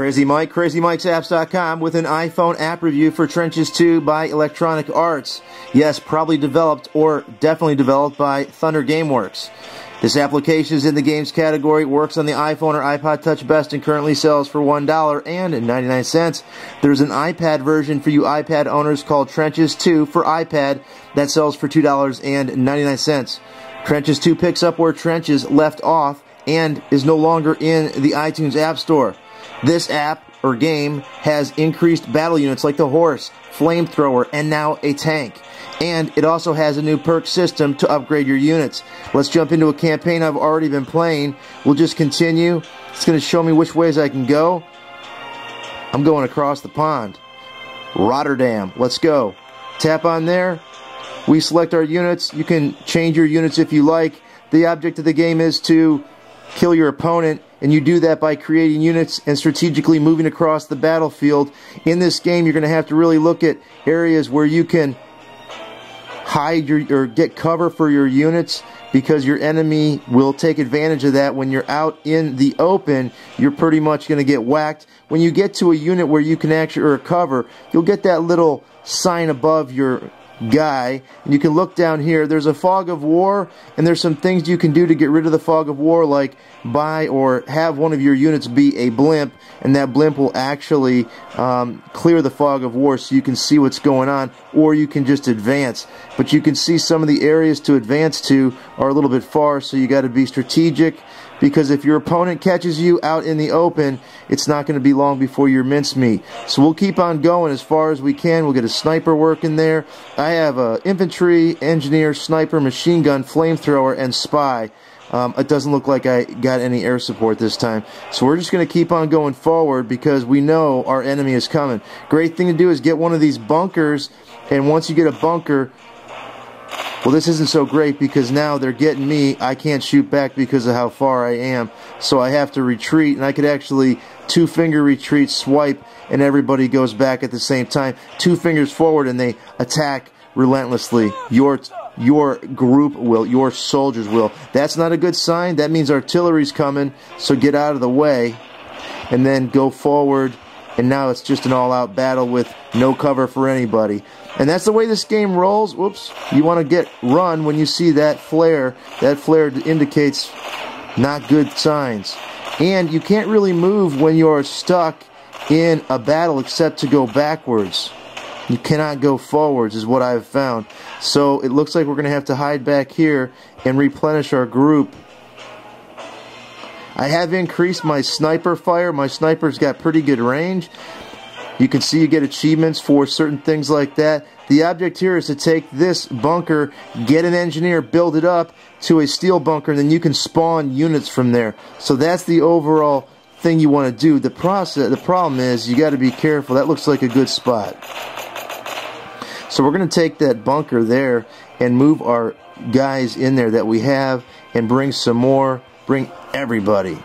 Crazy Mike, CrazyMikesapps.com with an iPhone app review for Trenches 2 by Electronic Arts. Yes, probably developed or definitely developed by Thunder Gameworks. This application is in the games category, works on the iPhone or iPod Touch best, and currently sells for $1.99. There's an iPad version for you iPad owners called Trenches 2 for iPad that sells for $2.99. Trenches 2 picks up where Trenches left off and is no longer in the iTunes App Store. This app or game has increased battle units like the horse, flamethrower, and now a tank. And it also has a new perk system to upgrade your units. Let's jump into a campaign I've already been playing. We'll just continue. It's going to show me which ways I can go. I'm going across the pond. Rotterdam. Let's go. Tap on there. We select our units. You can change your units if you like. The object of the game is to kill your opponent, and you do that by creating units and strategically moving across the battlefield. In this game, you're going to have to really look at areas where you can hide or get cover for your units, because your enemy will take advantage of that. When you're out in the open, you're pretty much going to get whacked. When you get to a unit where you can actually recover, you'll get that little sign above your guy, and you can look down here. There's a fog of war, and there's some things you can do to get rid of the fog of war, like buy or have one of your units be a blimp, and that blimp will actually clear the fog of war so you can see what's going on, or you can just advance. But you can see some of the areas to advance to are a little bit far, so you got to be strategic, because if your opponent catches you out in the open, it's not going to be long before you're mincemeat. So we'll keep on going as far as we can. We'll get a sniper working there. I have a infantry, engineer, sniper, machine gun, flamethrower, and spy. It doesn't look like I got any air support this time. So we're just going to keep on going forward because we know our enemy is coming. Great thing to do is get one of these bunkers, and once you get a bunker, well, this isn't so great because now they're getting me. I can't shoot back because of how far I am. So I have to retreat, and I could actually two-finger retreat, swipe, and everybody goes back at the same time. 2 fingers forward, and they attack relentlessly. Your group will, your soldiers will. That's not a good sign. That means artillery's coming, so get out of the way, and then go forward. And now it's just an all-out battle with no cover for anybody. And that's the way this game rolls. Whoops. You want to get run when you see that flare. That flare indicates not good signs. And you can't really move when you're stuck in a battle except to go backwards. You cannot go forwards is what I've found. So it looks like we're going to have to hide back here and replenish our group. I have increased my sniper fire. My sniper's got pretty good range. You can see you get achievements for certain things like that. The object here is to take this bunker, get an engineer, build it up to a steel bunker, and then you can spawn units from there. So that's the overall thing you want to do. The problem is you got to be careful. That looks like a good spot. So we're going to take that bunker there and move our guys in there that we have and bring some more. Bring everybody.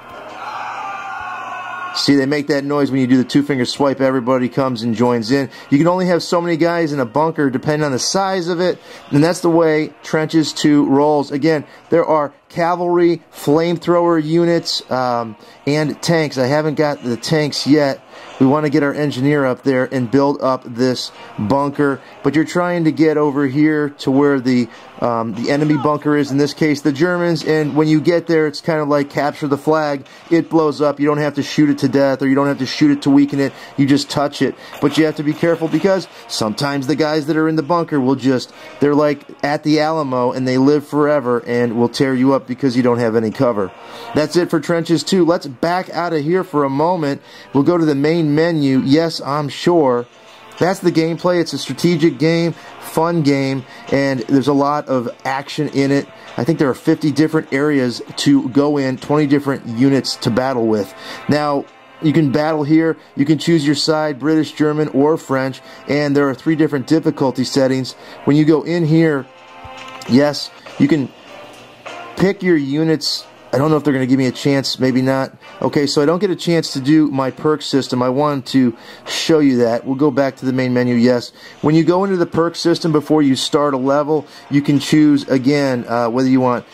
See, they make that noise when you do the 2-finger swipe. Everybody comes and joins in. You can only have so many guys in a bunker depending on the size of it, and that's the way Trenches 2 rolls. Again, there are cavalry, flamethrower units, and tanks. I haven't got the tanks yet. We want to get our engineer up there and build up this bunker, but you're trying to get over here to where the enemy bunker is, in this case the Germans, and when you get there it's kind of like capture the flag. It blows up. You don't have to shoot it to death, or you don't have to shoot it to weaken it. You just touch it. But you have to be careful because sometimes the guys that are in the bunker will they're like at the Alamo and they live forever and will tear you up because you don't have any cover. That's it for Trenches 2. Let's back out of here for a moment. We'll go to the main menu. Yes, I'm sure. That's the gameplay. It's a strategic game, fun game, and there's a lot of action in it. I think there are 50 different areas to go in, 20 different units to battle with. Now, you can battle here. You can choose your side, British, German, or French, and there are 3 different difficulty settings. When you go in here, yes, you can pick your units I don't know if they're going to give me a chance, maybe not. Okay, so I don't get a chance to do my perk system. I wanted to show you that. We'll go back to the main menu, yes. When you go into the perk system before you start a level, you can choose, again, whether you want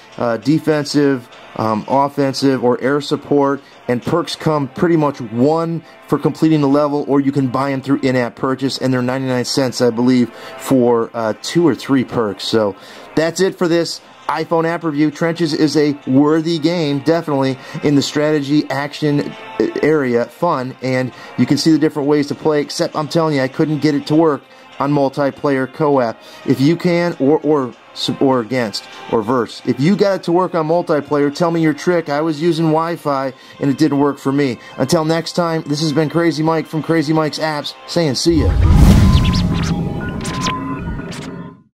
defensive, offensive, or air support, and perks come pretty much one for completing the level, or you can buy them through in-app purchase, and they're 99 cents, I believe, for 2 or 3 perks. So that's it for this iPhone app review. Trenches is a worthy game, definitely, in the strategy action area, fun, and you can see the different ways to play, except I'm telling you, I couldn't get it to work on multiplayer co-op. If you can, or against, or verse. If you got it to work on multiplayer, tell me your trick. I was using Wi-Fi, and it didn't work for me. Until next time, this has been Crazy Mike from Crazy Mike's Apps, saying see ya.